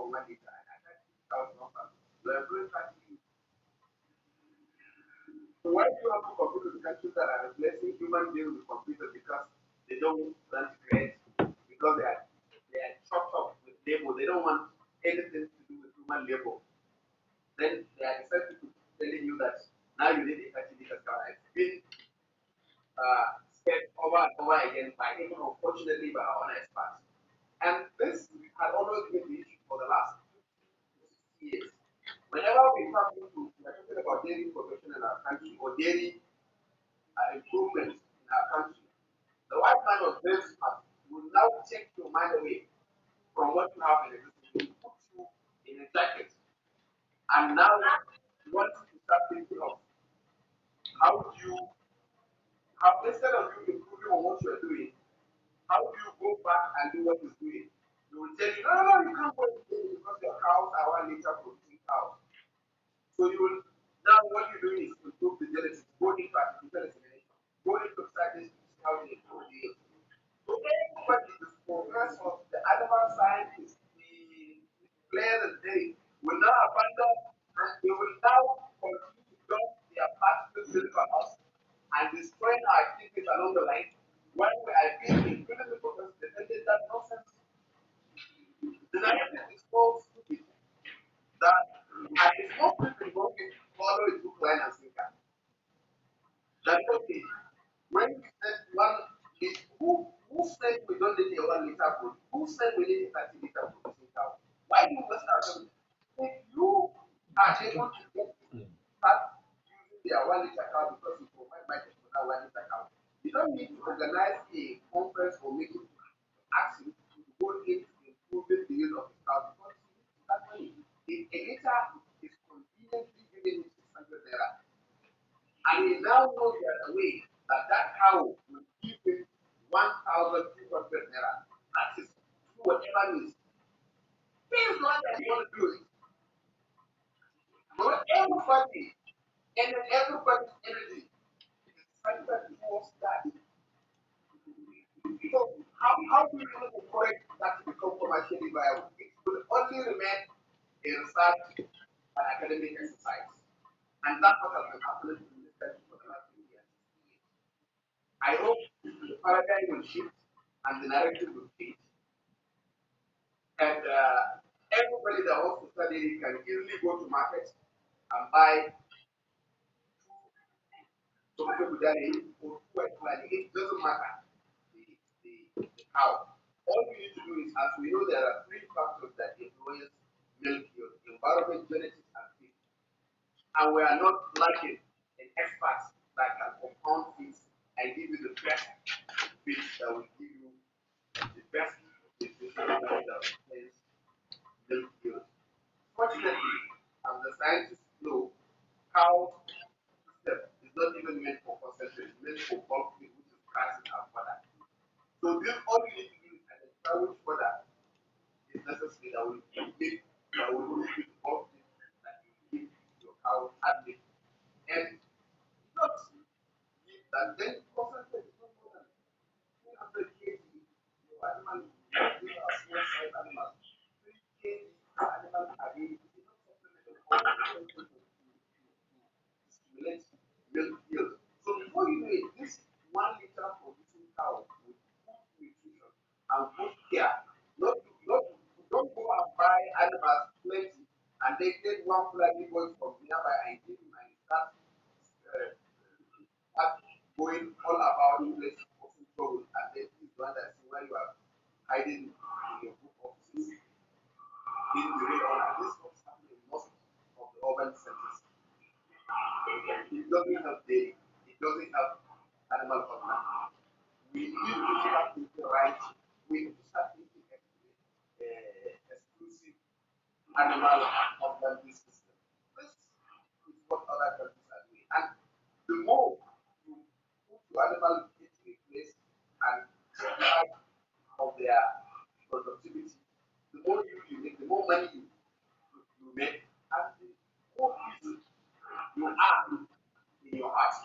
for 1 liter and I can't keep cows one farm. You are going back to you. So why do you have to compete with countries that are replacing human beings with computers because they don't want to create because they are chopped up with labor. They don't want anything to do with human labor. Then they are deciding to telling you that now you need a 30 liters car. It's been said over and over again by even unfortunately by our own experts. And this had always been the issue for the last 50 years. Whenever we come into we are talking about dairy production in our country or dairy improvements in our country, the white man of this will now take your mind away from what you have in existence, will put you in a jacket, and now you want to start thinking of how do you, how instead of you improving on what you are doing, how do you go back and do what is doing? They will tell you, no, no, no, you can't go to dairy because your cows are 1 liter producing cows. So you will now what you're doing is improve the genetics, go into artificial insemination, go into science to see how they improve the yield. So everybody, the professor, the animal scientists, the players and they will now abandon and they will now continue to dump their particles into us and destroy our activities along the line when we are being including the professor defending that nonsense. The narrative is so stupid that and it's not people don't follow it hook, line, and sinker. That okay, when we said one who said we don't need a 1 liter food? Who said we need a 30 liter producing cow? Why do you waste our time? If you are able to get start using their 1 liter cow because you provide market for that 1 liter cow, you don't need to organize a conference or meeting to ask you to go into improving the use of the cow because that money. If a liter is conveniently giving you 600 naira, and he now knows that way that that cow will give him 1,200 naira. That is through whatever means. Things like that you want to do it. But everybody and everybody's energy is centered towards that. So how do you even encourage that to become commercially viable? It will only remain a research and academic exercise. And that's what has been happening in this country for the last few years. I hope the paradigm will shift and the narrative will change. And everybody that wants to study it can easily go to market and buy something with that or it doesn't matter the how. All we need to do is, as we know, there are three factors that influence milk yield: environment, genetics, and feed. And we are not lacking in experts that can compound feeds and give you the best feeds that will give you the best nutrition that will milk yield. Fortunately, as the scientists know, cow system is not even meant for concentration, it's meant for bulk feed, which is grass and fodder. So this all you need to do is identify which fodder is necessary that will make that will give you the bulk feed that you give your cow at milk. And not give that then concentrate is not more than 300 kg. Your animal, these are small size animals. 3 kg animal per day is enough supplement for stimulate milk yield. So before you know it, this 1 liter producing cow with good nutrition and good care, not don't go and buy animals plenty and they take one flying boy from nearby and give him and start going all about the place causing trouble and then he's the one that see where you are hiding in your book offices being the real owner. This is what's happening in most of the urban centers. It doesn't help the it doesn't help animal husbandry. We need to start thinking right. We need to start thinking exclusive animal husbandry system. This is what other countries are doing. And the more you put your animal into a place and take out of their productivity, the more you make, the more money you make, and the more peace you are in your heart.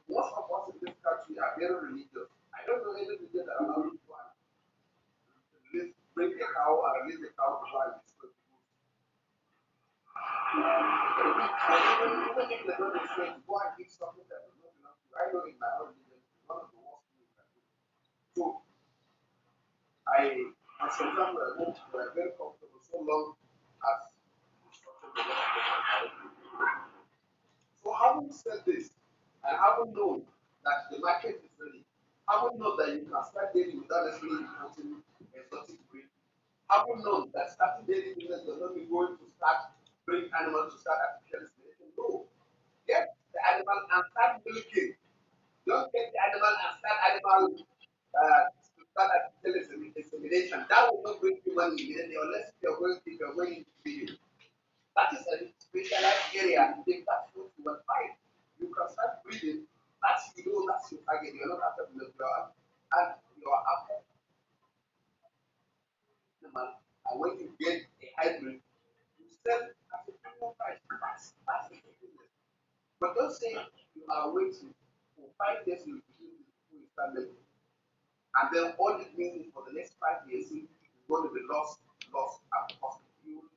Most of us in this country are very religious. I don't know any religion that allows you to release, bring a cow and release a cow to go and destroy people. Even if they don't expect to go and eat something that does not belong to you, I know in my own religion, it's one of the worst things you can do. So as for example, I went to a very comfortable so long as the structure of the market. So having said this, and having known that the market is ready, having known that you can start dating without necessarily importing exotic breed, having known that starting dating business does not mean going to start bring animals to start artificial insemination. No. Get the animal and start milking. Don't get the animal and start animal to start artificial insemination. That will not bring you money immediately unless you're going into video. That is a specialized area. If that's what you want, fine. You can start breathing. That's that's your target. You're not after the flower. And you're after animal. And when you get a hybrid, you sell at a premium price. That's the business. But don't say you are waiting for 5 years to begin before you start making. And then all it means is for the next 5 years, it's going to be lost, and cost.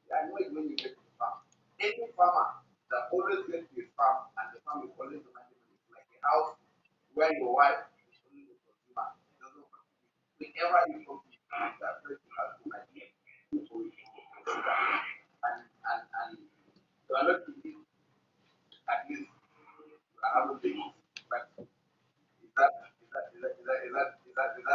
I know it when you get to the farm. Any farmer that always gets to his farm and the farm is always the money, it's like a house where your wife is only the consumer. It doesn't contribute. Whenever you come to the farm, that person has an idea. And you are not to eat at least you are having babies. But is that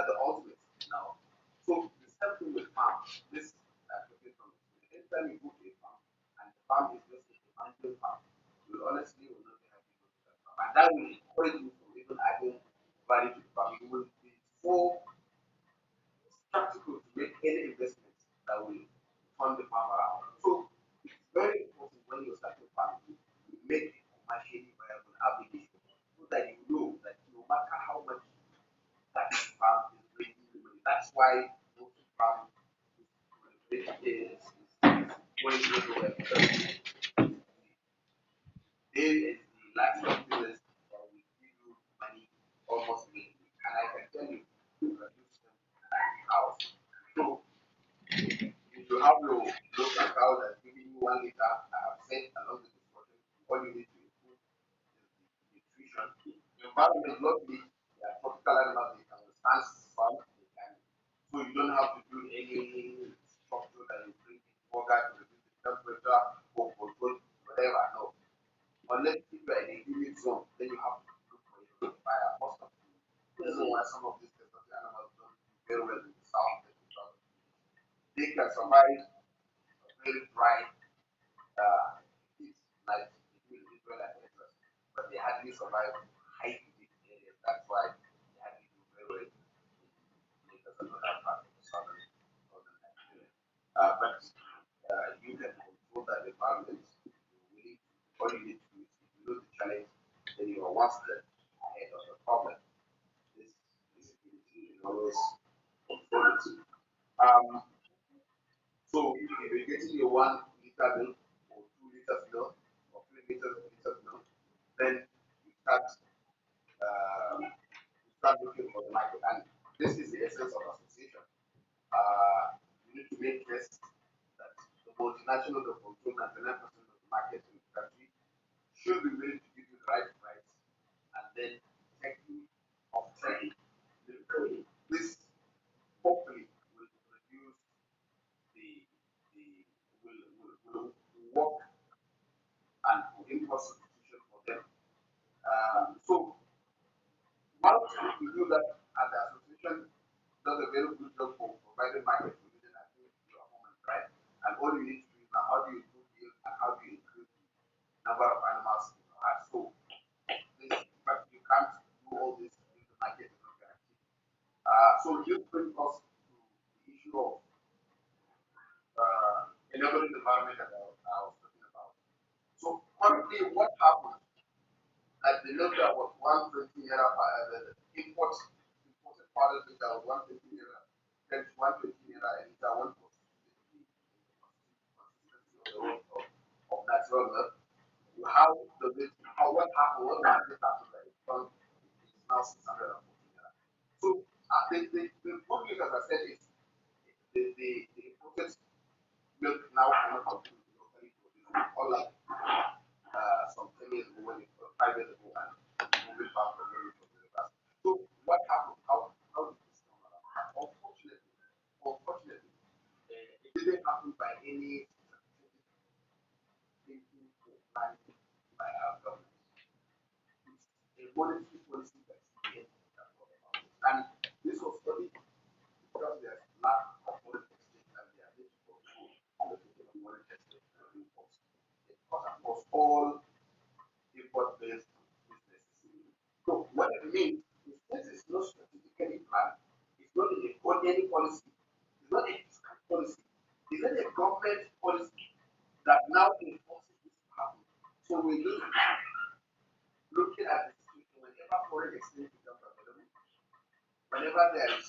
the ultimate now? So the same thing with farm. This talking from experience. Anytime you go to a farm and the farm is just a demanding farm, you honestly will not be happy to go to that farm. And that will encourage you from even adding value to the farm. You will be so practical to make any investment that will turn the farm around. So it's very important when you're starting farming, you make it commercially viable application so that you know that no matter how much that farm is bringing you money. That's why most farm is going everywhere because there is the livestock business that will give you money almost immediately. And I can tell you, you can use them like cows. So if you have local cow that's giving you 1 liter, I have said along the discussion, all you need to improve is the nutrition. The environment, luckily, they are tropical animals, they can withstand sun, they can, so you don't have to do any structure that you bring in water to reduce the temperature or control whatever. No. Unless if you are in a humid zone, then you have to look for a fire. Most of the reason why some of these exotic animals don't do very well in the south is because they can survive a very dry heat like Israel and Texas, but they hardly survive high humidity areas. That's why they hardly do very well in Lagos and other parts of the southern Nigeria. But you can control that environment. All you need to do is if you know the challenge, then you are one step ahead of the problem. This ability can always control it. Um, so if you're getting your 1 liter milk or 2 liters milk or 3 liters milk, then you start looking for the market. And this is the essence of association. You need to make tests that the multinational, the control 99% of the market in the country should be willing to give you the right price and then take you off trade. This hopefully will reduce the will work and import substitution for them. So once we do that, and the association does a very good job for providing market solution, I think you are home and right. And all you need to do is now how do you improve yield and how do you increase the number of animals in your herd. So this, but you can't do all this if the market is not guaranteed. So this brings us to the issue of enabling environment that I was talking about. So currently, what happens at the level that was 120 naira the imported powder that was 120 naira, then 120 naira and it's a one for consistency of natural milk. How does it what happened? What does it happen that it's now 640 naira? So the good news as I said is the imported milk now cannot compete with locally produced, unlike 5 years ago and moving back from where it was in the past. So what happened? How did this come around? Unfortunately, it didn't happen by any thinking or planning by our government. It's a monetary policy that CBN has brought about. And this was only because there's lack of foreign exchange and they are able to control allocation of foreign exchange and imports. It cut across all import-based businesses. So what it means is this is not strategically planned, it's not in any policy, it's not a fiscal policy, it's not a government policy that now enforces this to happen. So we need looking at the situation whenever foreign exchange becomes available, whenever there is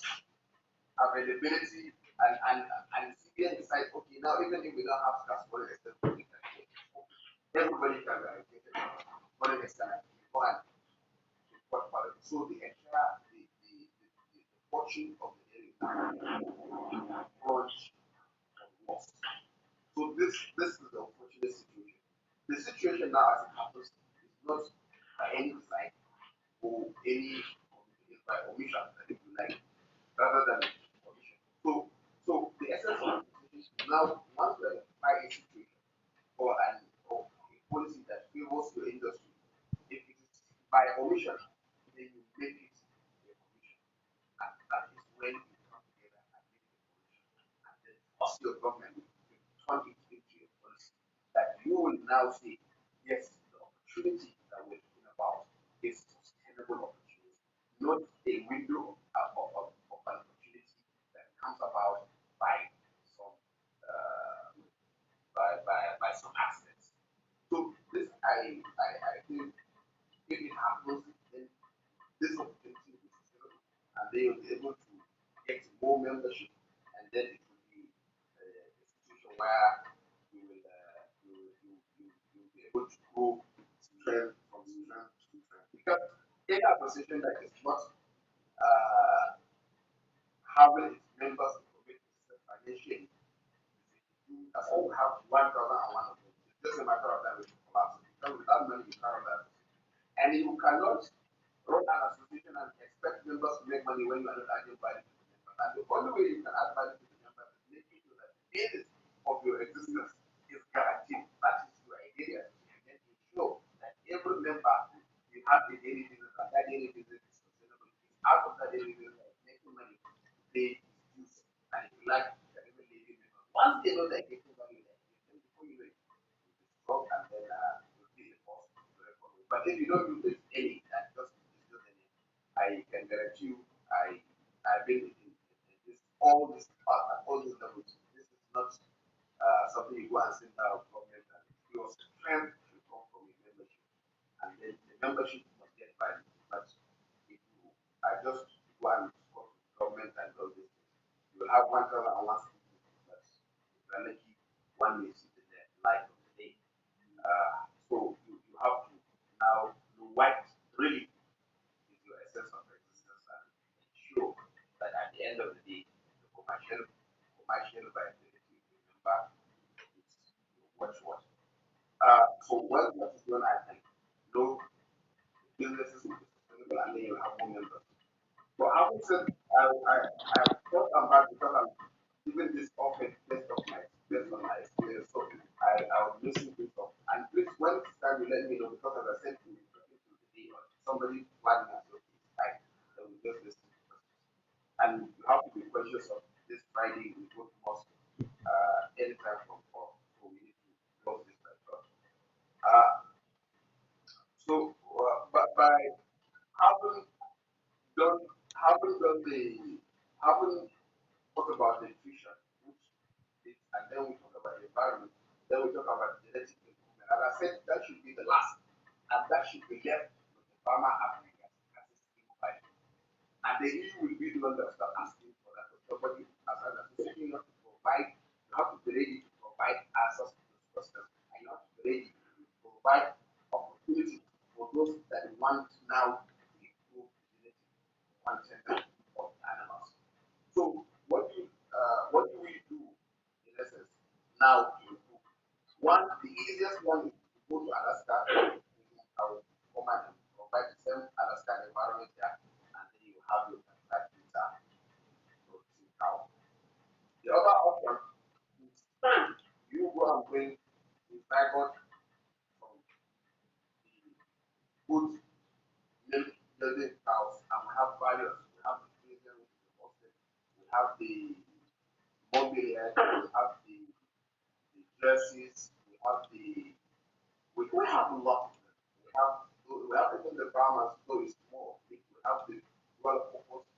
availability and CBN decides, okay, now even if we don't have scarce foreign exchange, everybody can be allocated foreign exchange go and import quality. So the entire the fortune of the area crunch and lost. So this is the unfortunate situation. The situation now as it happens is not by any design or any is by omission, if you like, rather than omission. So the essence of the situation is now once we identify a situation or a policy that favors your industry, if it is by omission, then you make it a commission. And that is when you come together and make a commission. And then force your government to turn it into a policy that you will now say, yes, the opportunity that we're talking about is sustainable opportunity, not a window of an opportunity that comes about by some by some accidents. So this I think if it happens, then this opportunity is sustainable and they will be able to get more membership and then it will be a situation where you will be able to grow strength from strength to strength. Because any association that is not uh, having its members to commit themselves financially, as long as we have 1,001 of them, it's just a matter of time it will collapse. Because without money, you cannot run. And you cannot run an association and expect members to make money when you are not adding value to the members. And the only way you can add value to the members is making sure that the basis of your existence is guaranteed. That is your idea. And then ensure that every member you have a daily business and that daily business is sustainable. Out of that daily business is making money to pay dues. And if you like, you can even leave it. Once they know that getting value, then before you know it, strong and then you'll be a force to reckon with. But if you don't do this any and just any, I can guarantee you, I've been in this all these levels. This is not something you go and sit down government and your strength should come from your membership. And then the membership must get value. But if you are just go and support government and all these things, you will have 1,001 people, but if you are lucky, one may see the light of the day. So you have to now know what really is your essence of existence and ensure that at the end of the day, the commercial viability remember is what. So once that is done, I can know businesses will be sustainable and then you have more members. But having said, I thought about because I'm giving this often based on my experience. So I was listening to stuff. And please, when it's time, you let me know because as I said to you, the day or somebody planning as well, it's time. Then we just listen to questions. And you have to be conscious of this Friday. We go to mosque anytime from 4. So we need to close this by 12. Uh, but by having done having talk about the nutrition, which is, and then we talk about the environment, then we talk about genetic improvement. As I said, that should be the last, and that should be left with the farmer Africa as a single value. And the EU will be the one that start asking for that. Somebody as an association, you have to provide, you have to be ready to provide answers to those questions, and you have to be ready to provide opportunity for those that want now to improve the genetic content of animals. So what do we do in essence now to improve? One, the easiest one is to go to Alaska, which is our former bring the zygote from the good milk yielding cows, and we have various. We have the Frisian, which is the Boston. We have the Montpellier. We have the Jerseys. We have a lot of them. We have even the Brahmas, though it's small. We have the well purpose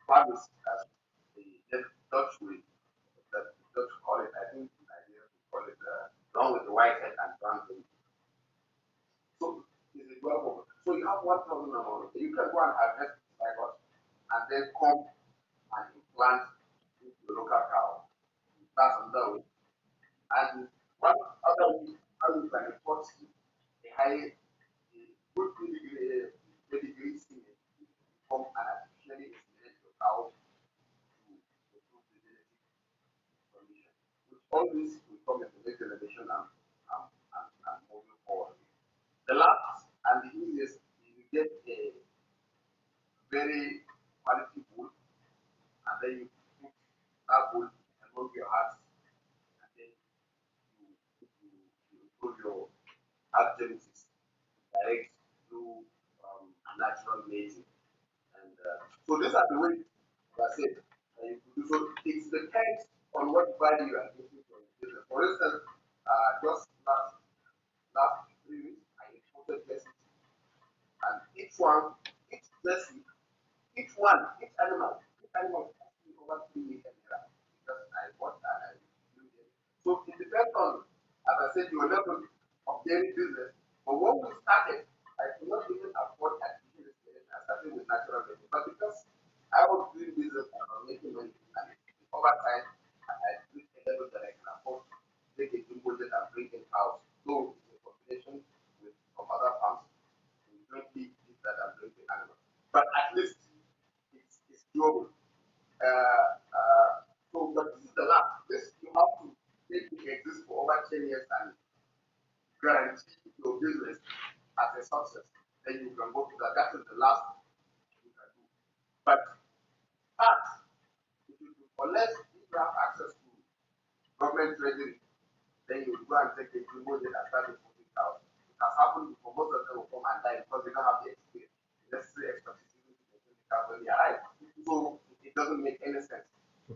farmers as the Dutch way that the Dutch call it. I think in Nigeria we call it along with the white head and brown thing. So it's a well purpose. So you have 1,000 amount. You can go and harvest like us and then come and implant into the local cow. That's another way. And one other way, how you can report a high, a good pedigree semen from an artificially inseminated your cow to improve the genetic condition. With all this will come in the next generation and moving forward. The last and the easiest is you get a very quality bull and then you put that bull among your hearts and then you improve your heart genesis direct through natural mating. And so these are the ways that I said you could do. So it depends on what value you are getting from the business. For instance, just last 3 weeks, I imported lessons, and each lesson, each animal cost me over 3 million naira because I bought and I used it. So it depends on, as I said, your level of daily business. But when we started, I could not even afford artificial insemination. I started with natural medicine. But because I was doing business and I was making money, and over time, I reached a level that I can afford to take a jumbo jet and bring in cows. So, in combination with some other farms, we jointly did that and bring in animals. But at least it's doable. But this is the last. This you have to make it exist for over 10 years and guarantee your business as a success. Then you can go to that. That is the last you can do. But tax, unless you have access to government treasury, then you go and take a jumbo jet and start importing cows. It has happened before. Most of them will come and die because they don't have the experience, necessary expertise to maintain the cows when they arrive. So it doesn't make any sense.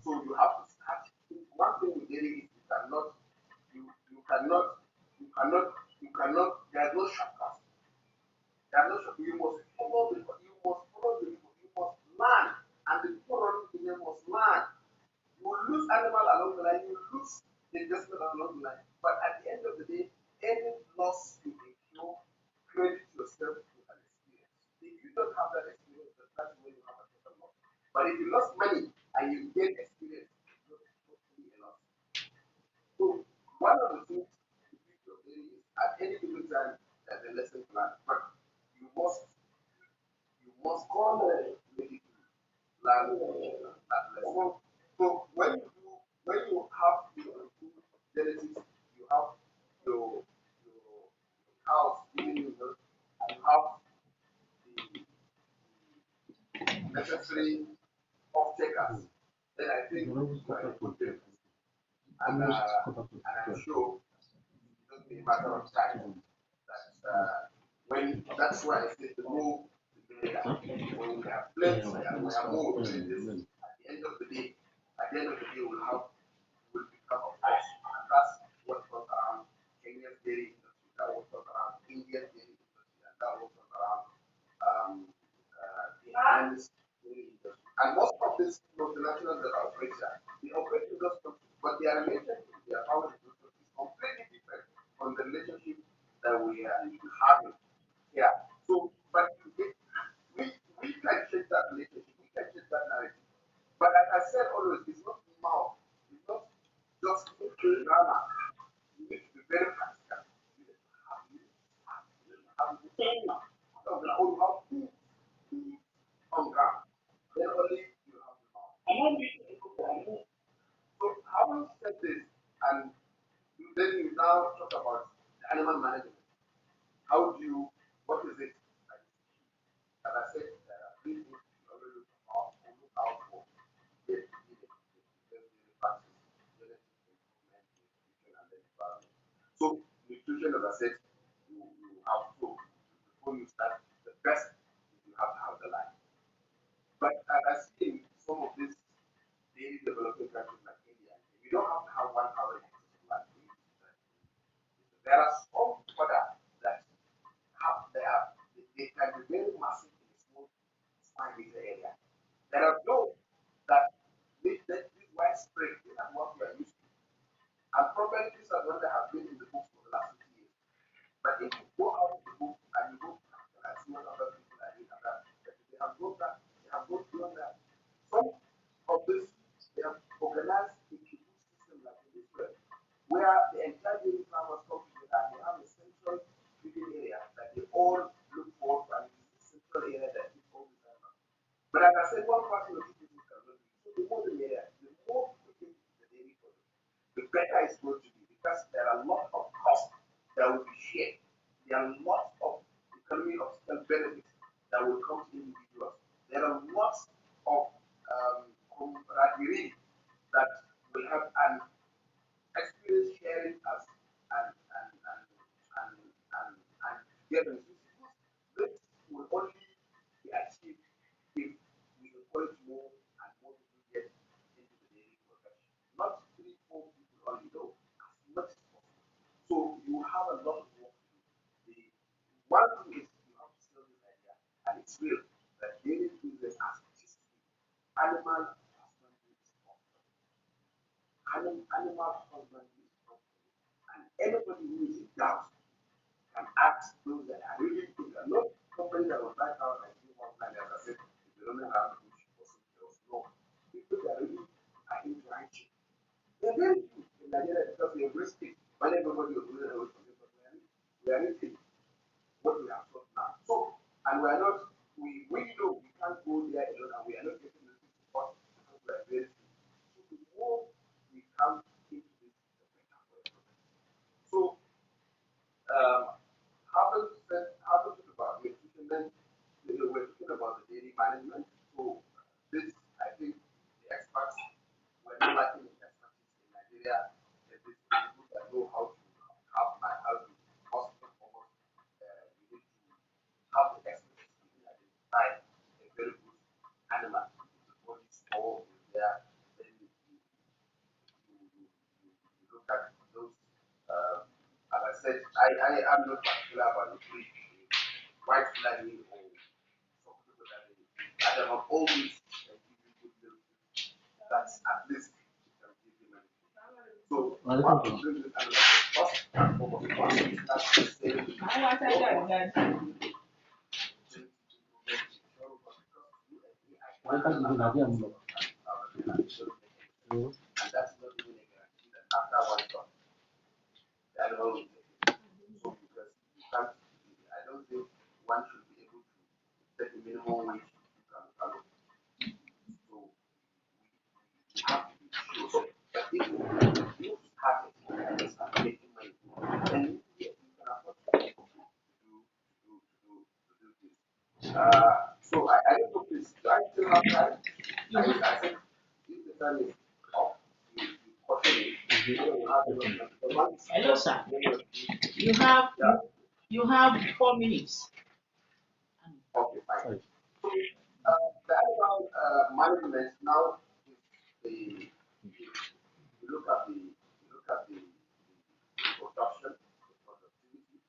So you have to start. One thing with dairy is you cannot, you cannot. There's no shortcut. There's no shortcut. You must learn, and the people running the game must learn. You will lose animal along the line, you will lose investment along the line. But at the end of the day, any loss you incur, credit yourself to an experience. If you don't have that experience, that's when you have a total loss. But if you lost money and you gain experience, it's not really a loss. So one of the things to keep your daily is at any given time there's a lesson plan. But you must come ready to learn that lesson. So when you have your genetics, you have your cows giving you milk, and you have the necessary off takers, then I think you are in good business. And I'm sure it's just a matter of time that when that's why I say the more the better. When we have plenty and we have more doing this, at the end of the day, will become a force. And that's what goes around Kenya's dairy industry, that what goes around India's dairy industry, and that what goes around the Iran's dairy industry. And most of these multinationals that operate here, they operate in those countries, but their relationship with their power industry is completely different from the relationship that we are having here. So, but we can change that relationship, we can change that narrative. But like I said always, it's not mouth, it's not just grammar. You need to be very practical. You need to have, you need to have, you need to have the same now. So, you have two on ground. Then only you have the mouth. And then so having said this, and then you now talk about the animal management. How do you, what is it? As I said, there are three things you always look out for. Get the practice. preparation, as I said, you have to, before you start the best, you have to have the land. But I see in some of these daily developing countries like India, you don't have to have 1,000 hectares of land. There are some products that have they can be very massive in a small 5 meter area. There are those that this widespread is not what we are used to. And probably these are ones that have been in the books for the last 50 years. But if you go out of the book and you go and see what other people are doing, they have gone that, they have gone beyond that. Some of this, they have organized a kibbutz system like in Israel, where the entire daily farmers come together and they have a central feeding area that they all look for, and it's a central area that is all the time. But as I said, one person or two people cannot do it. So the more the merrier, the more we get the daily product, the better it's going to be because there are a lot of costs that will be shared. There are lots of economy of scale benefits that will come to individuals. There are lots of camaraderie that will have an experience sharing us and together. This will only be achieved if we encourage more and more people get into the daily profession. Not three, four people only, though, as much as possible. So you have a lot of work to do. The one thing is you have to sell this idea, and it's real that daily business as it is animal husbandry is profitable. Animal husbandry is profitable. And anybody who is in doubt can ask those that are really good. There are not companies that will back out and give one plan, as I said, if you don't have the bush or something else. No. People that really are into ranching. They're very few in Nigeria because they risk it. When everybody was doing away from it, but we are not what we have taught now. So, and we are not, we know we can't go there alone and we are not getting the support because we are very few. So the more we come into this, the better for everybody. So, having said, having talked about nutrition, then we're talking about the daily management. So, this, I think, the experts, we're not lacking in expertise in Nigeria. There's people that know how to how to hospital performance. You need to have the expertise to identify a very good animal. The body score is there. Then you look at those. As I said, I am not particular about the breed, white flag or some people that they add them up all these and give you good milk. That's at least you can give them anything. So one of the things is first and foremost, once you start saying and that's not even a guarantee that after one shot, the animal will take it. So because you can't, I don't think one should be able to set a minimum wage you can follow. So we have to be sure. But if you start it and start making money, then yeah, you can afford to do this. So I don't know, please, do I still have time? I think if the time is up, you caution me. Hello, sir. You have Yeah. you have 4 minutes. Okay, fine. So the animal management now is you look at the production, the productivity,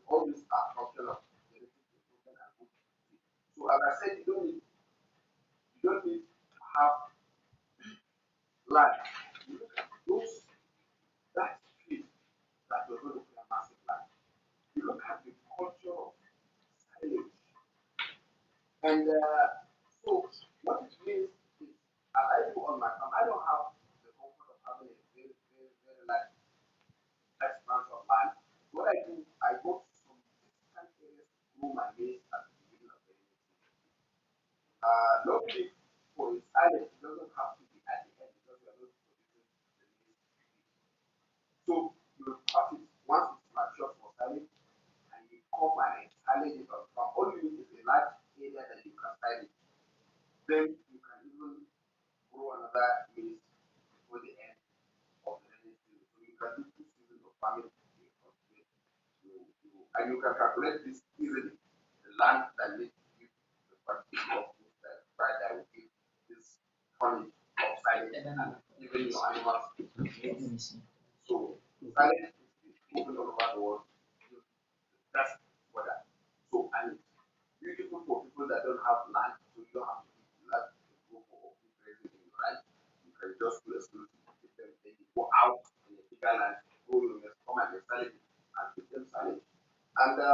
all these are function of genetic improvement and good feed. So as I said, you don't need to have land. You look at those that feed that you're going to put a massive land. You look at the culture of silage. And so what it means is, as I do on my farm, I don't have the comfort of having a very large expanse of land. What I do, I go to some distant areas to grow my maize at the beginning of the rainy season. Luckily for a silage, it doesn't have to be at the end because we are not producing the maize. So you cut it once it's mature for silage, and you come and silage it on farm. All you need is a large area that you can silage. Then you can even grow another maize before the end of the rainy season. So you can do 2 seasons of farming. and you can calculate this easily. The land that needs to give the quantity of food that will give this tonnage of silage and even your animals needs. So silage is moving all over the world. That's for that. So and it's beautiful for people that don't have land, so you don't have to give land to go for grazing in your land. You can just do a solution to give them, then you go out in a bigger land, go in the come and sell it and give them silage. And the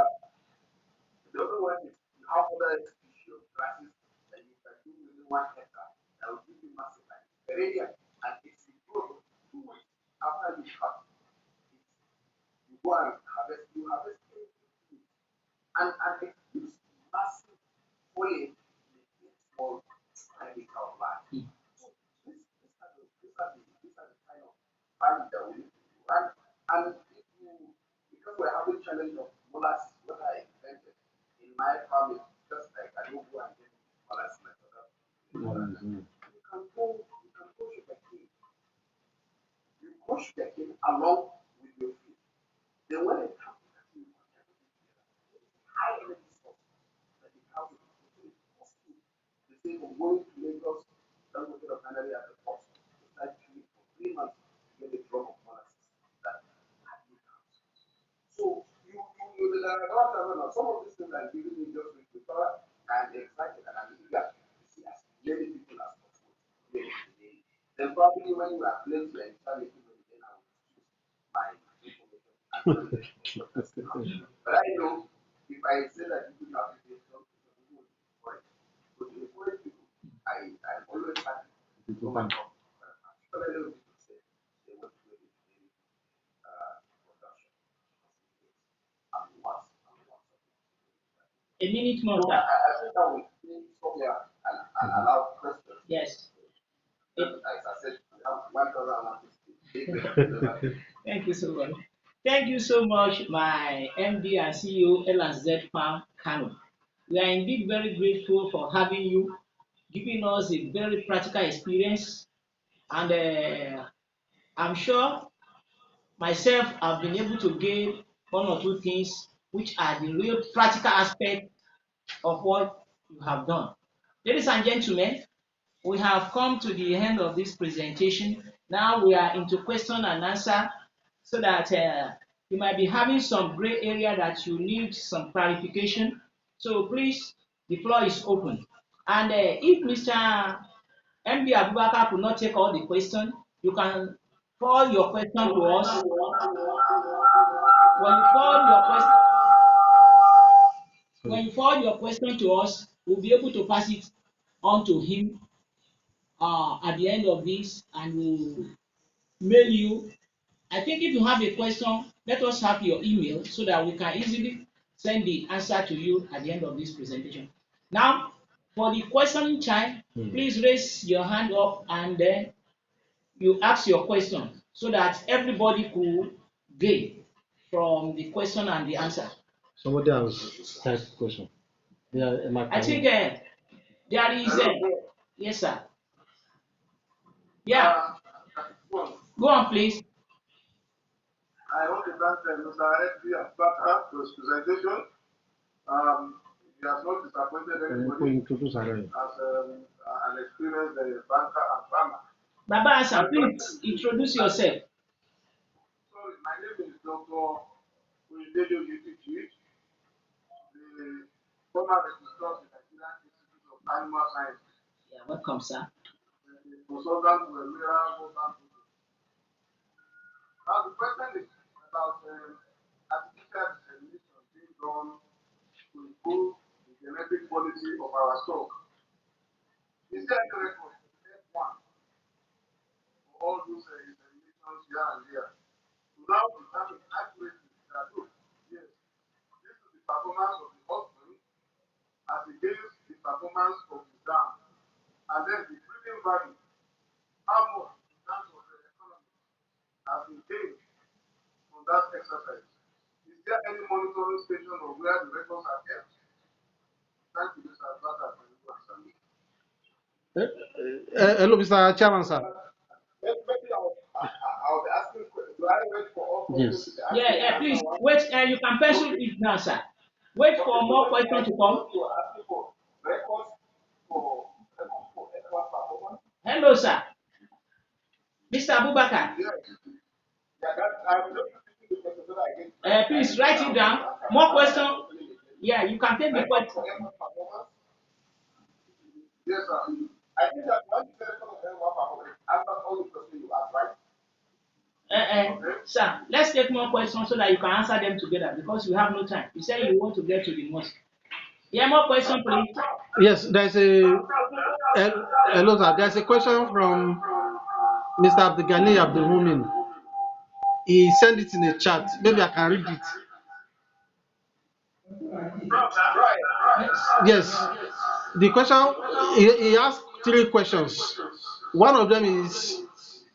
other one is you have other species of grasses that you can do within 1 hectare that will give you massive like perennial, and it's in growth 2 weeks after you cut it. You go and harvest, you harvest it, and it gives massive foliage in a small acre of land. So these are the kind of farming that we need to do. And if you, because we're having challenge of molasses, what I invented in my farming, just like I don't go and get molasses like other people. You can go sugarcane. You go sugarcane along with your feed. Then when it comes to cutting, you can cut it together. High energy source that the cows will be costly. The same of going to Lagos, don't go to the cannery at the port, to start queuing for 3 months to get a drum of molasses that hardly counts. So there are not some of these things are giving me just with the thought and excited and I'm eager to see as many people as possible. Then probably when you are plenty and start making money, then I will choose my information and but I know if I say that people have to get some people will be foreign. But the foreign people, I'm always happy to go and talk. Particularly when people say they want to go into production. A minute more, So sir. I think I will stop here and allow questions. Yes. As I said, we have 1,150. Thank you so much. Thank you so much, my MD and CEO, Elo'a Farm Kano. We are indeed very grateful for having you, giving us a very practical experience, and I'm sure myself have been able to gain 1 or 2 things which are the real practical aspect of what you have done. Ladies and gentlemen, we have come to the end of this presentation. Now we are into question and answer so that you might be having some gray area that you need some clarification. So please, the floor is open. And if Mr. MD Abubakar could not take all the questions, you can forward your question to us. When you forward your question, to us, we'll be able to pass it on to him at the end of this, and we'll mail you. I think if you have a question, let us have your email so that we can easily send the answer to you at the end of this presentation. Now, for the questioning time, please raise your hand up and then you ask your question so that everybody could gain from the question and the answer. Somebody has typed question. Yeah, I think there is yes, sir. Yeah, go on, please. I want to thank Mr. Edby Abubakar for his presentation. He has not disappointed anybody as an experienced banker and farmer. Baba Hassan, please introduce yourself. Sorry, my name is Dr. Oyedeyo Yetichi, the former registrar of the Nigerian Institute of Animal Sciences. Yeah, welcome, sir. The consultant to Emira Mobile. Now the question is about artificial dissemination being done to improve the genetic quality of our stock. Is there any record F1 for all those disseminations here and there? To now determine accurately that look, yes, this is the performance of the offspring as against the performance of the dam, and then the breeding value, how much in terms of the economy has been gained from that exercise. Is there any monitoring station of where the records are kept? Thank you, Mr. Abubakar, for your answer. Hello, Mr. Chairman, sir. Maybe I'll be asking Do I wait for all questions Yes. to be asked? Yeah, please wait. You can pencil it now, sir. Wait for more questions to come. You are asking for records for Elo'a performance. Hello, sir. Mr. Abubakar. Yeah, yeah, that I will just repeat the question so that I Please get write it down. More question. Yeah, you can take the records question. for Elo'a performance. Yes, sir. I think that once you say record of Elo'a performance, answer all the questions you ask, right? Sir, let's take more questions so that you can answer them together because we have no time. You said you want to get to the mosque. Yeah, more questions, please. Yes, there's hello, sir. There's a question from Mr. Abdulgani Abdulmumin. He sent it in a chat. Maybe I can read it. Yes. The question, he asked three questions. One of them is,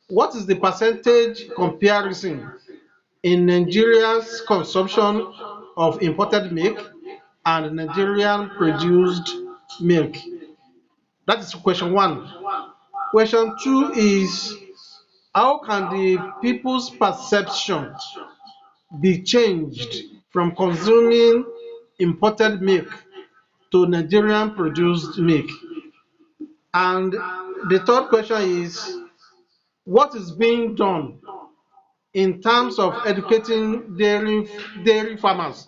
what is the percentage comparison in Nigeria's consumption of imported milk and Nigerian produced milk? That is question one. Question two is, how can the people's perception be changed from consuming imported milk to Nigerian produced milk? And the third question is, what is being done in terms of educating dairy farmers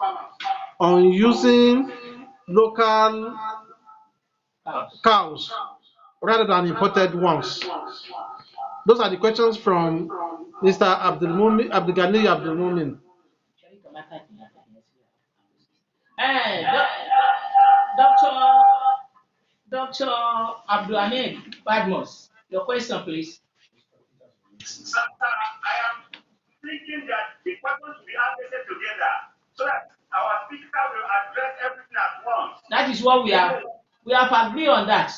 on using local cows rather than imported ones? Those are the questions from Mr. Abdulgani Abdulmumin. Eh, Doctor Doctor Abdulhamid Badmos, your question, please. Sir, I am thinking that the questions should be addressed together so that our speaker will address everything at once. That is what we have agreed on that.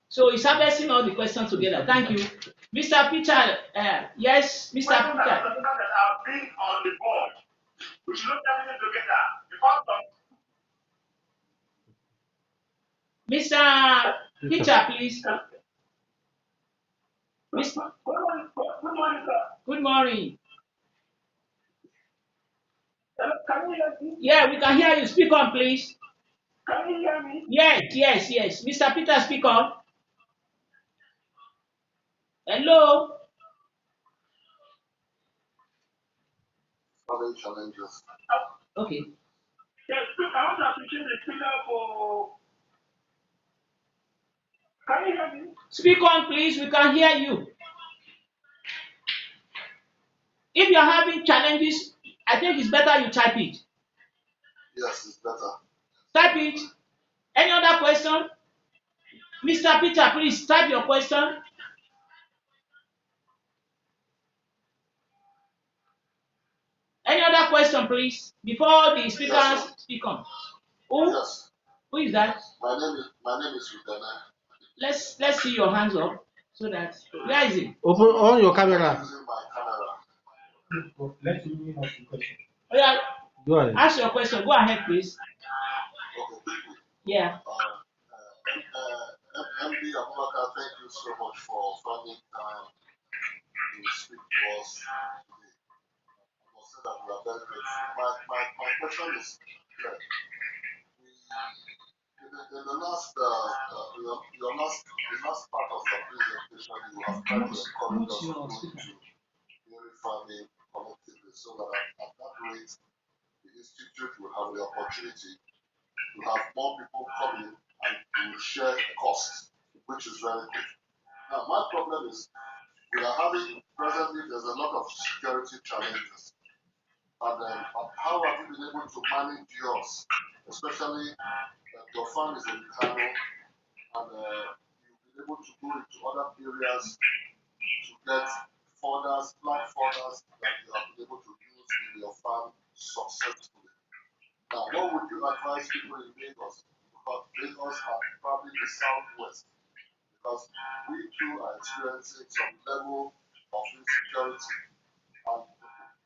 So it's addressing all the questions together. Thank you. Mr. Peter, yes, Mr. Questions Peter. that have been on the board. We should look at everything together because of Mr. Peter, please. Mr. Good morning, sir. Good morning. Hello, can you hear me? Yeah, we can hear you. Speak on, please. Can you hear me? Yes. Mr. Peter, speak on. Hello. Other challenges. Okay. Yes, I want to appreciate the speaker for. Can you hear me? Speak on, please. We can hear you. If you're having challenges, I think it's better you type it. Yes, it's better. Type it. Any other question? Mr. Peter, please type your question. Any other question, please, before the speakers Yes, speak on? Who? Yes. Who is that? My name is Rudana. Let's see your hands up so that where is it? Open on your camera. Using my camera. Let me ask the question. Oh yeah, Go ahead. ask your question. Go ahead, please. Okay, quickly. Yeah. MD Abubakar, thank you so much for finding time to speak to us today. I must say that we are very grateful. My question is clear. In the last, the last part of your presentation, you have tried to encourage us to go into dairy farming collectively so that at that rate, the institute will have the opportunity to have more people come in and to share the cost, which is very good. Now, my problem is we are having presently there's a lot of security challenges. And how have you been able to manage yours, especially your farm is in Kano and you've been able to go into other areas to get fodders, plant fodders that you have been able to use in your farm successfully. Now, what would you advise people in Lagos? Because Lagos are probably the southwest, because we too are experiencing some level of insecurity. And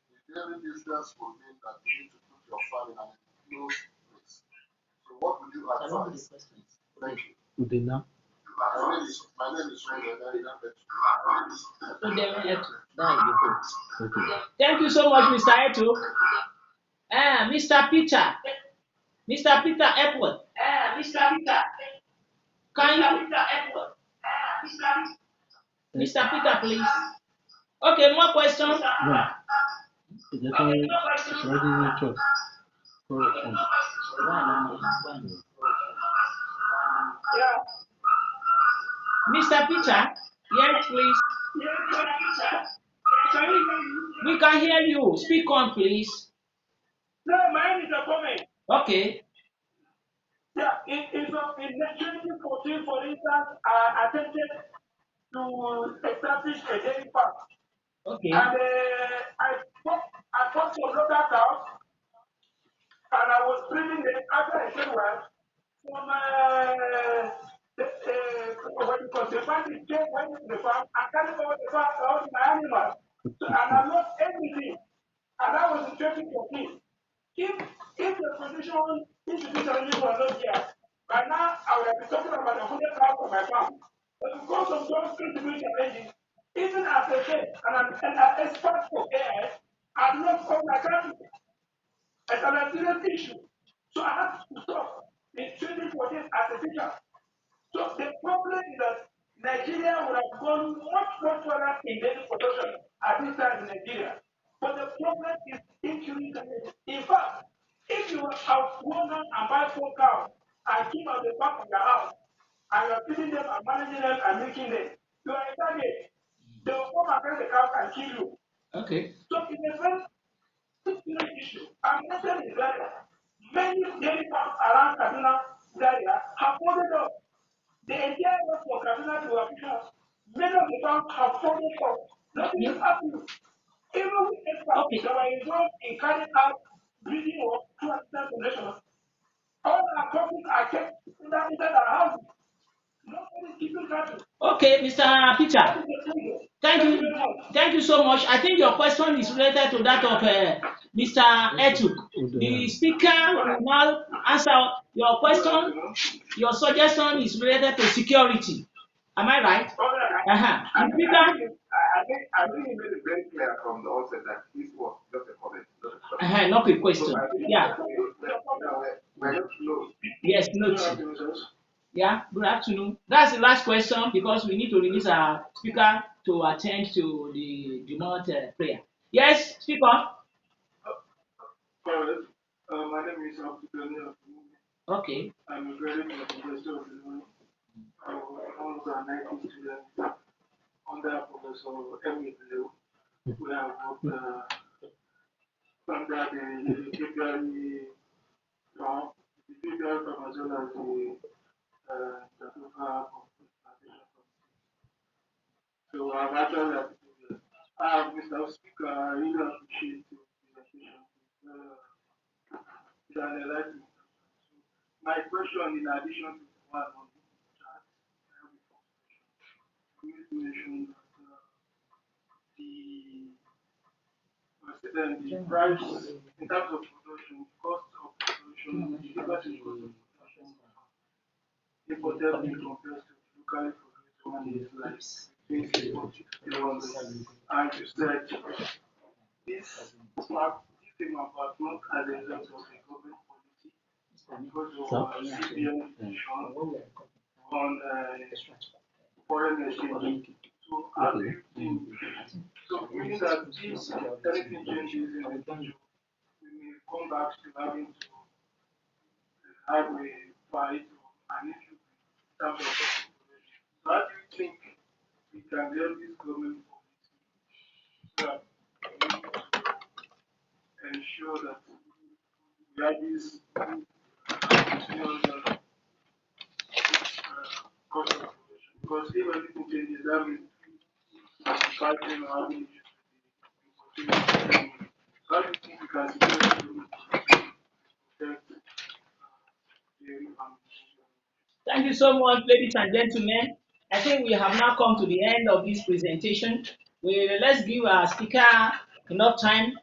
the daily business will mean that you need to put your farm in an enclosed place. So, what would you advise? Thank you. Udina. My name is So then, that is the code. Okay. Thank you so much, Mr. Eto. Mr. Peter. Mr. Peter Epworth. Can you, Mr. Peter, please? Okay, more questions. No, it's already checked. Mr. Peter, yes, please. We can hear you. Speak on, please. No, mine is a comment. Okay. Yeah, in 2014, for instance, I attempted to establish a dairy farm. Okay. And I bought some local cows, and I was breeding them after I said, well, from what you call the family came went to the farm and carried over the farm all my animals. So, and I lost everything. And that was in 2014. If the position institutionally was not here, by now I would have been talking about 100 cows on my farm. But because of those contributing challenges, even as a vet and an expert for AI, I've lost all my capital. It's an serious issue. So I had to stop in 2014 as a teacher. So the problem is that Nigeria would have gone much further in dairy production at this time in Nigeria. But the problem is insecurity. In fact, if you have grown up and buy 4 cows and keep at the back of your house, and you're feeding them and managing them and milking them, you are a target. They will come against the cows and kill you. Okay. So it's a very serious issue. And mentioned in Zaria, many dairy farms around Kaduna, Zaria have folded up. The entire work for Kaduna to Africa, many of the farms have folded up. Nothing is happening. Even with experts that were involved in carrying out breeding work through assistant selection, all our companies are kept inside our houses. Nobody is keeping cattle. Okay, Mr. Peter. That is the problem. Thank you. Thank you so much. I think your question is related to that of Mr. Etuk. The speaker will now answer your question. Your suggestion is related to security. Am I right? Uh-huh. I Peter? think he made it very clear from the outset that this was just a comment, not a question. Not a question. Yeah. We're just close. Yes, note. Yeah, good afternoon. That's the last question because we need to release our speaker to attend to the remote prayer. Yes, speak on. My name is Abdul. Okay. I'm a graduate of the University of Illinois. I was one of the 90 students under Professor Emily Blue. We have worked under the February farm, as well as the Tatofa Plantation. So I've actually Mr. Speaker, I really appreciate your presentation. It's an enlightening. My question, in addition to the one on the chat, I have a question. You mentioned that the price in terms of production, cost of production, the difference in cost of production, imported milk compared to locally produced one is like between 640 to 300. And you said this came about not as a result of the government policy, because of CBN decision on foreign exchange. So how do you think? So meaning that if anything changes in the future, we may come back to having to have a fight or an issue in terms of population. So how do you think we can help this government policy so that we ensure that we have this continuous cost of population? Because if anything changes, that means fighting or having issues with the population. So how do you think we can secure the government policy to protect dairy farming? Thank you so much, ladies and gentlemen. I think we have now come to the end of this presentation. Let's give our speaker enough time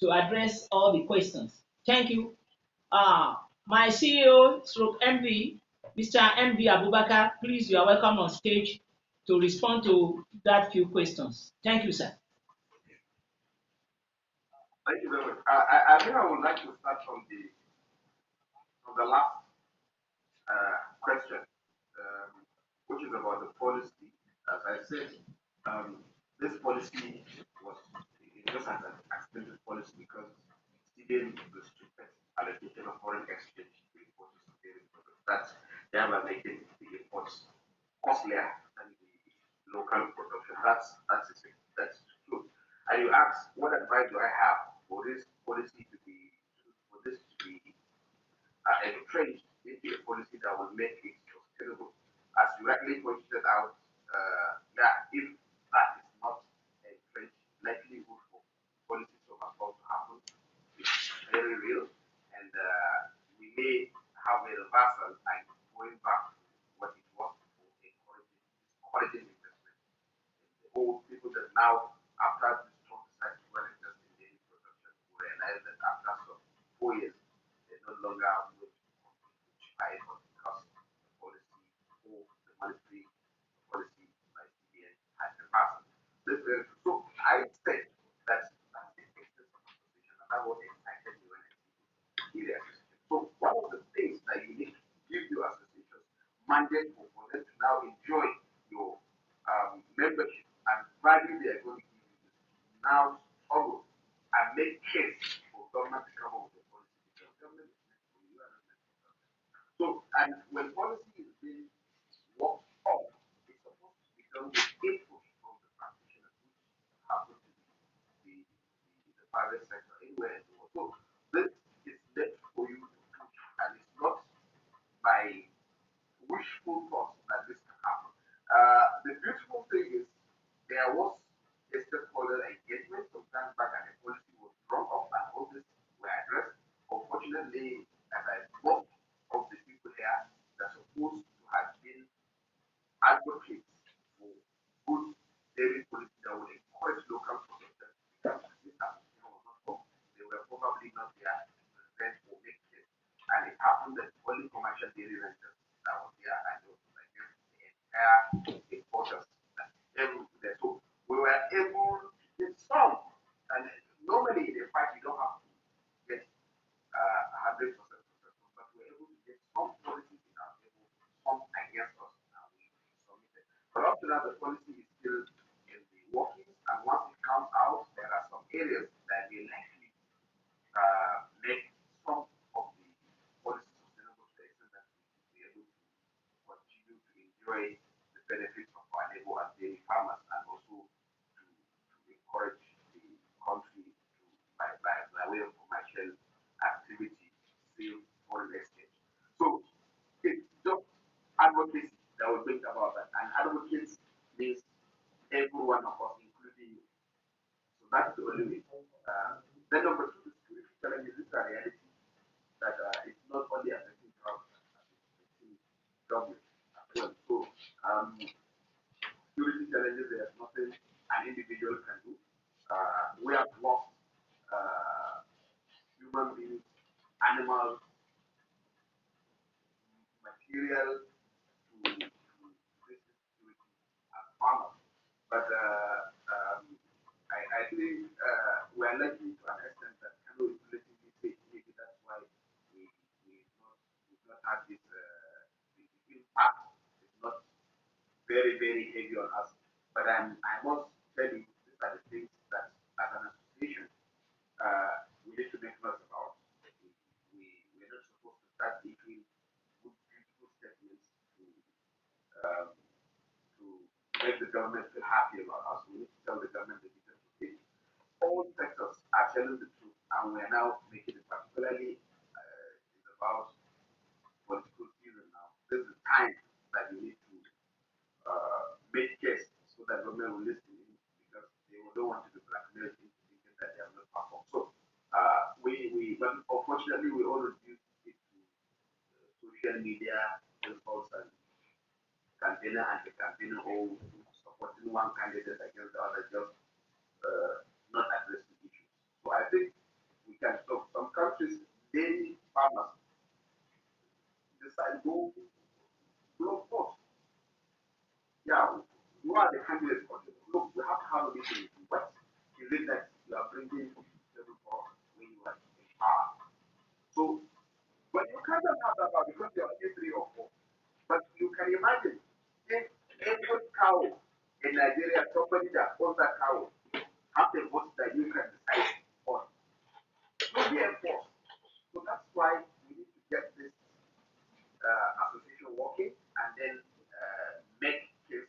to address all the questions. Thank you. My CEO stroke MD, Mr. MB Abubakar, please, you are welcome on stage to respond to that few questions. Thank you, sir. Thank you very much. I think I would like to start from the last question, which is about the policy. As I said, um, this policy was just an extended policy because it didn't restrict allocation of foreign exchange to imports of dairy products. That's thereby making the imports costlier than the local production. That's true. And you ask, what advice do I have for this policy to be for this to be entrenched into a policy that will make it sustainable. As you rightly pointed out, that if that is not entrenched, likelihood for policies of about to happen is very real, and we may have a reversal and going back to what it was before, encouraging investment. The whole people that now, after this strong decide to go and invest in daily production, will realize that after some 4 years, they no longer will buy it because the policy or the monetary policy by CBN has reversed. So I said that that's the extent of the position, and that was excited me when I see the association. So one of the things that you need to give your associations mandate for them to now enjoy your membership and value they are going to give you is now struggle and make case for government to come up with a policy because government is meant for you and not meant for government. So, and when policy is being worked on, it's supposed to be done with input from the practitioners, which happen to be the private sector anywhere in the world. So, this is left for you to push, and it's not by wishful thoughts that this can happen. The beautiful thing is there was a stakeholder engagement some time back, and the policy was drawn up, and all this were addressed. Unfortunately, as I most of the people here that are supposed to have been advocates for good dairy policy that would encourage local production because this application was not formed. They were probably not there to present or make case. And it happened that only commercial dairy ranchers that was there and it was against the entire importers that came there. So we were able to get some. And normally in a fight you don't have to get 100% successful, but we're able to get some policies in our table, some against us, and we submitted. But up to now, the policy is still in the workings, and once it comes out, there are some areas that may likely make some of the policy sustainable to the extent that we will be able to continue to enjoy the benefits of our labor as daily farmers and also to encourage the country to by way of commercial activity, sale, foreign exchange. So it's just advocacy that will bring about that. And advocates means every one of us, including you. So that's the only way. Then number two, the security challenges. This is a reality that it's not only affecting drugs, it's affecting government as well. So security challenges, there's nothing an individual can do. We have lost human beings, animals, material to this security as farmers. But I think we are lucky to an extent that Kano is relatively safe. Maybe that's why we we've not had this the impact is not very heavy on us. But I must tell you these are the things that as an association we need to make notes about. We're not supposed to start issuing good, beautiful statements um, to make the government feel happy about us. We need to tell the government the details of it. All sectors are telling the truth, and we are now making it particularly it's about political season now. This is the time that you need to make case so that government will listen in because they don't want to be blackmailed into thinking that they have not performed. So but unfortunately, we all reduce it to social media, billboards, and campaigner and the campaigner all supporting one candidate against the other, just not addressing issues. So I think we can stop. Some countries, daily farmers decide go. do it for you. Look, we have to have a meeting with you. What is it that you are bringing to the table for when you are in power? So, but you can't have that power because you are only three or four. But you can imagine if every cow in Nigeria, somebody that owns that cow, have a vote that you can decide on. You'll be enforced. So that's why we need to get this association working and then make case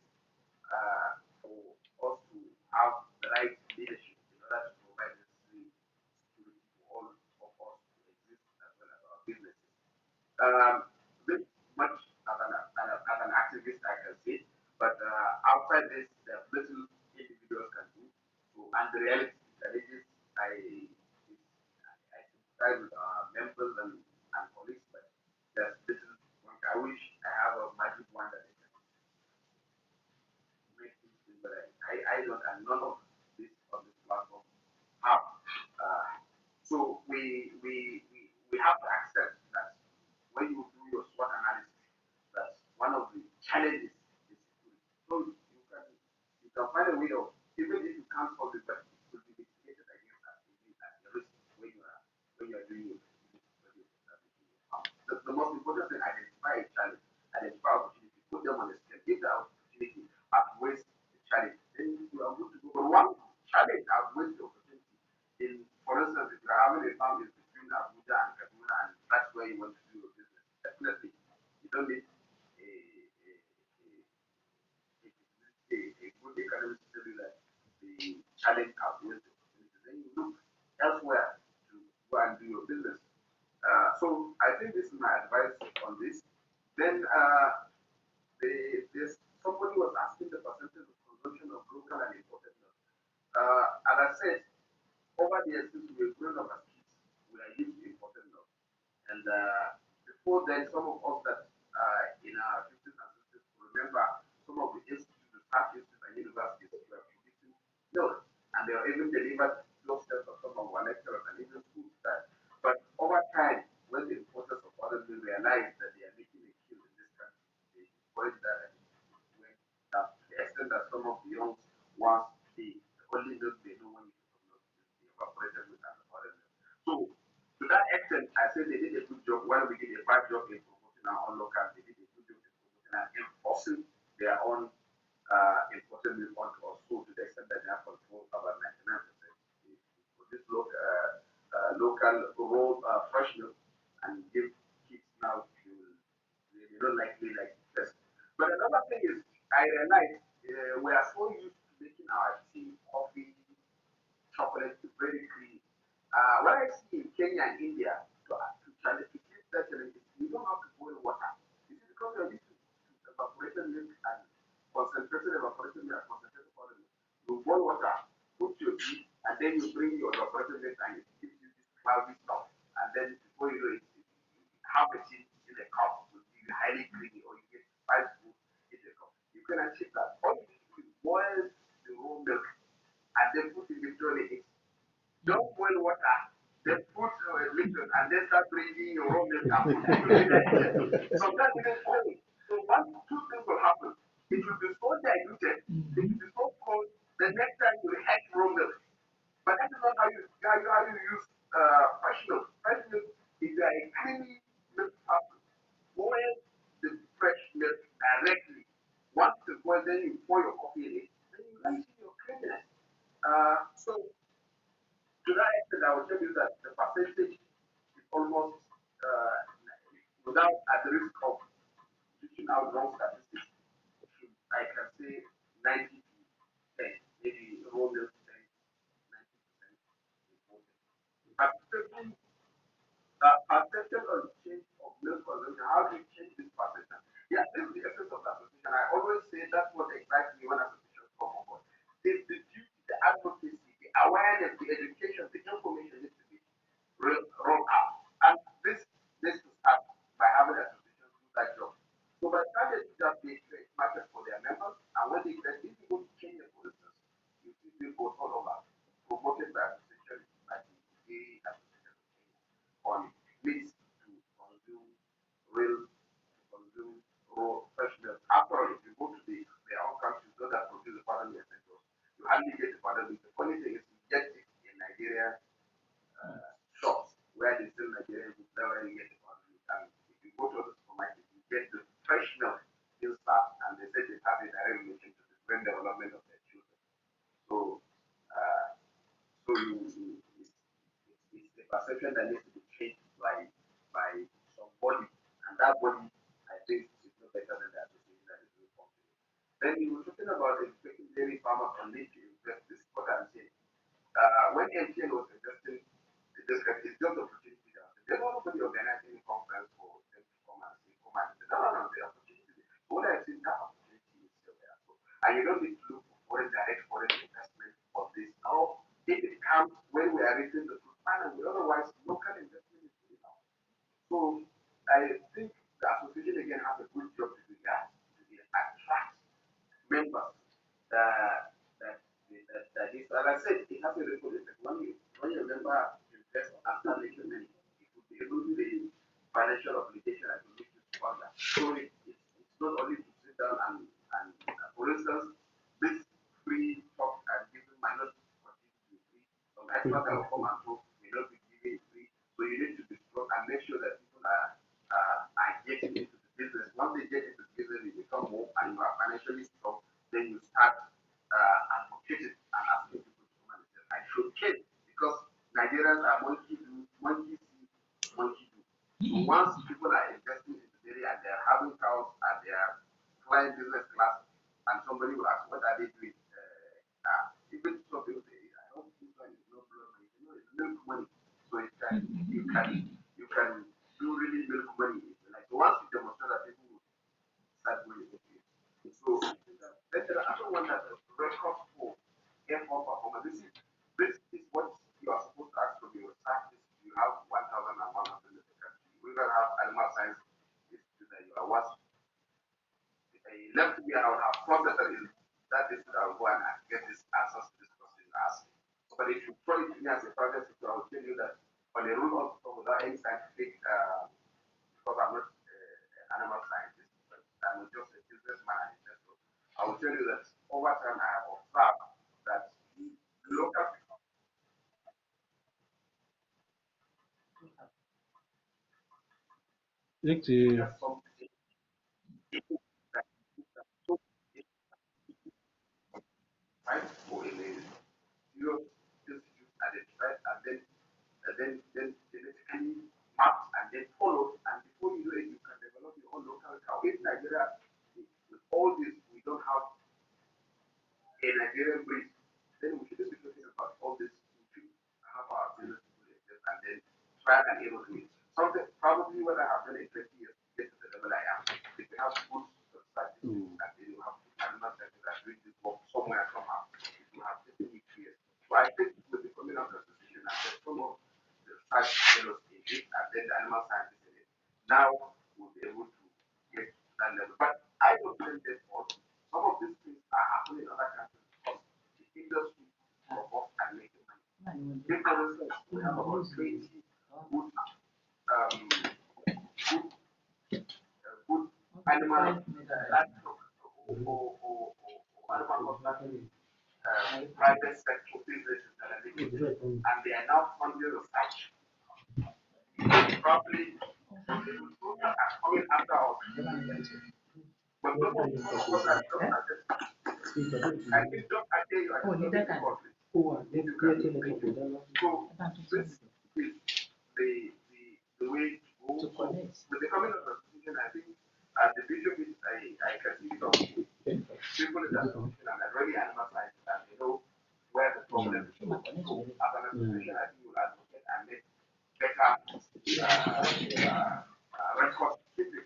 for us to have the right leadership in order to provide necessary security for all of us to exist as well as our businesses. This much as an activist, I can say, but outside this, there's little individuals can do. So, and the reality challenges, I sympathize with our members and colleagues, but there's little one. I wish I have a magic wand that I can make things thing, but I don't, and none of this on this platform have. So we have to accept that when you do your SWOT analysis, that one of the challenges is security. So you can find a way of, even if you can't solve it, but it will be mitigated against that as a risk when you are doing your the most important thing, identify a challenge, identify opportunity, put them on the scale. If the opportunity outweighs the challenge, then you are good to go. But one challenge outweighs the opportunity. For instance, if you're having a farm is between Abuja and Kaduna, and that's where you want to do your business, definitely you don't need a good economist to tell you that the challenge outweighs the opportunity. Then you look elsewhere to go and do your business. So I think this is my advice on this. Then there's somebody was asking the percentage of consumption of local and imported milk. As I said, over the years since we were growing up as kids, we are used to imported milk. And before then, some of us that in our 50s and 60s remember some of the institutes, the staff institutes and universities were producing milk. And they were even delivered doorsteps of some of our lecturers and even school staff. But over time, when the importers of other milk realized that they are making a kill in this country, they discouraged that and it went down to the extent that some of the young ones, the only milk they know when you talk milk is the evaporated milk and the other milk. So to that extent, I say they did a good job. While we did a bad job in promoting our own local, they did a good job in promoting and enforcing their own imported milk onto us. So to the extent that they have control about 99%, they produce local raw fresh milk and give kids now they don't likely like it first. But another thing is, I realize we are so used to making our tea, coffee, chocolate very creamy. What I see in Kenya and India to challenge to keep that challenge is you don't have to boil water. This is because you're used to evaporated milk and concentrated evaporated milk and concentrated powdered milk. You boil water, put your tea, and then you bring your evaporated milk and it gives you this cloudy stuff. And then before you know it, half a tea in a cup will be highly creamy, or you get 5 spoons in a cup. You can achieve that. All you need to do is boil the raw milk and then put in the it. Don't boil water, then put liquid and then start bringing your raw milk and put it in. Sometimes it is cold. So one, two things will happen. It will be so diluted, it will be so cold, the next time you will have raw milk. But that is not how you use fresh milk. Fresh milk is a creamy milk powder. Boil the fresh milk directly. Once it's boiled, then you pour your coffee in it, then you like your creaminess. So to that extent, I will tell you that the percentage is almost without at the risk of reaching out wrong statistics. I can say 90 to 10, maybe raw milk 10, 90% imported. Perception, perception on change of milk consumption. How do you change this perception? Yeah, this is the essence of the association. I always say that's what excites me when associations come on board. The duty, the advocacy, the awareness, the education, the information needs to be roll out. And this needs to start by having associations do that job. So by the time they do that, they create market for their members. And when they create, if you go to Kenya, for instance, you see billboards all over promoted by associations like the Dairy Association of Kenya on meats to consume real, to consume raw fresh milk. After all, if you go to their own countries, those that produce the powder conception that needs to be changed by somebody, and that body, I think, is no better than the association that is doing something. Then you were talking about educating dairy farmers on need to invest. This is what I'm saying. When MTN was investing, it's just opportunity. There's nobody organizing a conference for them to come and say, no, no, no, the opportunity. So what I think that opportunity is still there. So, and you don't need to look for foreign investment for this. Now, if it comes when we are reaching the food finance, otherwise local investment is good enough. So I think the association again has a good job to do that to attract members that that is, as I said, it has a ripple effect. When you remember invest after making money, it would be able to the financial obligation that will make you to fund that. So it's not only to sit down and for instance, this free talk and giving might not continue to be free. Some experts that will come and talk may not be giving it free. So you need to be strong and make sure that people are getting into the business. Once they get into the business, you become more and you are financially strong, then you start advocating and asking people to come and say, I should change because Nigerians are monkey see, monkey do. So once people are investing in the area and they are having cows and they are flying business class, and somebody will ask, what are they doing? Even some people say, I don't think so, it's no blood money. You know, it's milk money. So it can, you can do really milk money. Like so once you demonstrate that people will start doing it. So then the other one that record for airport performance. This is what you are supposed to ask from your scientist. You have 1,100 in the country. We don't have animal science institute that you are once left me, I would have thought that that is I will go and get this answers to this question you asked. But if you throw it to me as a private sector, I will tell you that on the rule of thumb without any scientific because I'm not an animal scientist, but I'm just a businessman and investor. I will tell you that over time I have observed that local people Thank you. have something that so right for a serious institute identified and then genetically mapped and then followed and before you know it you can develop your own local cow. In Nigeria, with all this we don't have a Nigerian breed, then we shouldn't be talking about all this. We should have our business and then try and able to it. Something probably what I have done in 20 years to get to the level I am. If you have good statistics and then you have good animal science that doing this work somewhere somehow, if you have taken it years. So I think with the coming out association and then some of the science fellows in it and then the animal scientists in it, now we'll be able to get to that level. But I don't think that some of these things are happening in other countries because the industry promotes and making money. Take for instance, we have about 20 good, good animal livestock or animal husbandry private sector businesses that are making money, and they are now funding research. Probably those that are coming after us. But some of us are just I can just I tell you, I just don't conflict. You can make it. So this is the way to go. So with the coming of the constitution, I think the vision is I can see some people in the association and are very animal scientists and they know where the problem is. So as an association, I think we'll advocate and make better record keeping.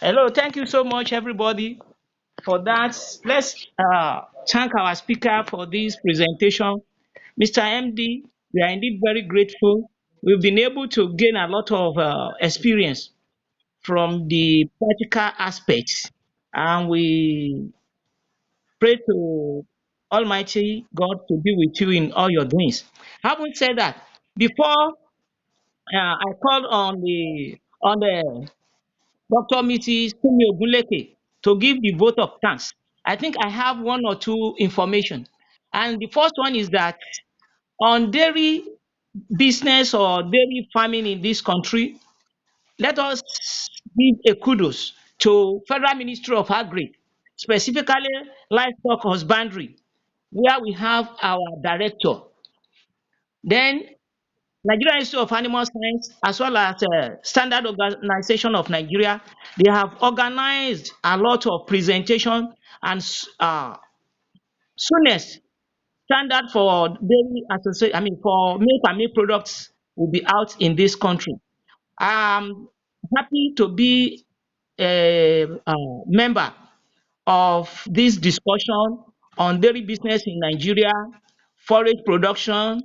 Hello, thank you so much, everybody, for that. Let's thank our speaker for this presentation. Mr. MD, we are indeed very grateful. We've been able to gain a lot of experience from the practical aspects, and we pray to Almighty God to be with you in all your doings. Having said that, before I called on the Dr. Mrs. Fumi Ogunleke to give the vote of thanks. I think I have one or two information. And the first one is that on dairy business or dairy farming in this country, let us give a kudos to Federal Ministry of Agri, specifically livestock husbandry, where we have our director. Then Nigerian Institute of Animal Science, as well as Standard Organization of Nigeria, they have organized a lot of presentation and soonest standard for dairy association, I mean for milk and milk products will be out in this country. I'm happy to be a member of this discussion on dairy business in Nigeria, forage production,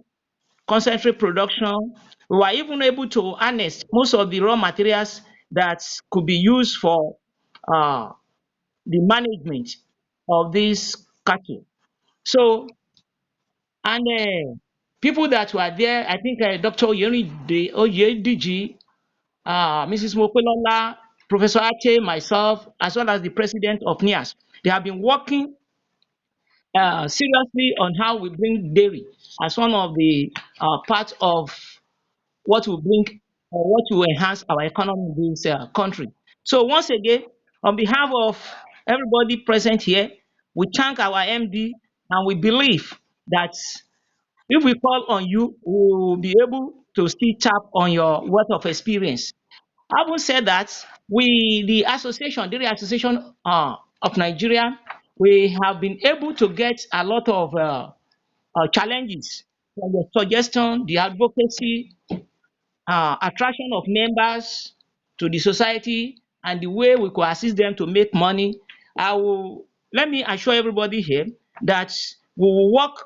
concentrate production. We were even able to harness most of the raw materials that could be used for uh, the management of these cattle. So, and people that were there, I think Dr. Oyediji, Mrs. Mopelola, Professor Ache, myself, as well as the president of NIAS, they have been working seriously on how we bring dairy as one of the parts of what will bring or what will enhance our economy in this country. So once again, on behalf of everybody present here, we thank our MD and we believe that if we call on you, we will be able to still tap on your wealth of experience. Having said that, we, the association, Dairy Association of Nigeria, we have been able to get a lot of challenges from the suggestion, the advocacy, attraction of members to the society, and the way we could assist them to make money. Let me assure everybody here that we will work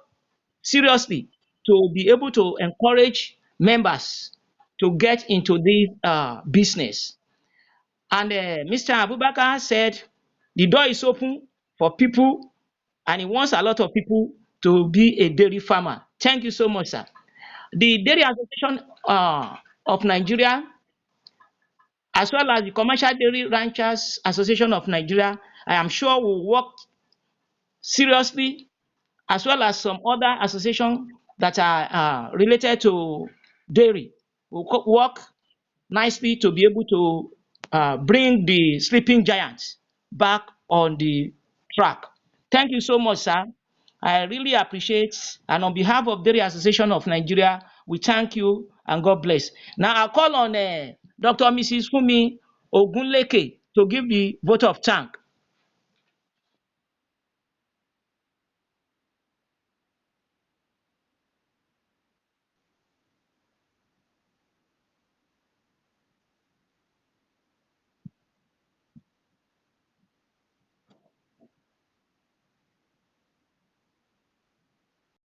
seriously to be able to encourage members to get into this business. And Mr. Abubakar said the door is open for people and he wants a lot of people to be a dairy farmer. Thank you so much, sir. The Dairy Association of Nigeria, as well as the Commercial Dairy Ranchers Association of Nigeria, I am sure will work seriously, as well as some other associations that are related to dairy. Will work nicely to be able to bring the sleeping giants back on the track. Thank you so much, sir. I really appreciate, and on behalf of Dairy Association of Nigeria, we thank you and God bless. Now I'll call on Dr. Mrs. Fumi Ogunleke to give the vote of thanks.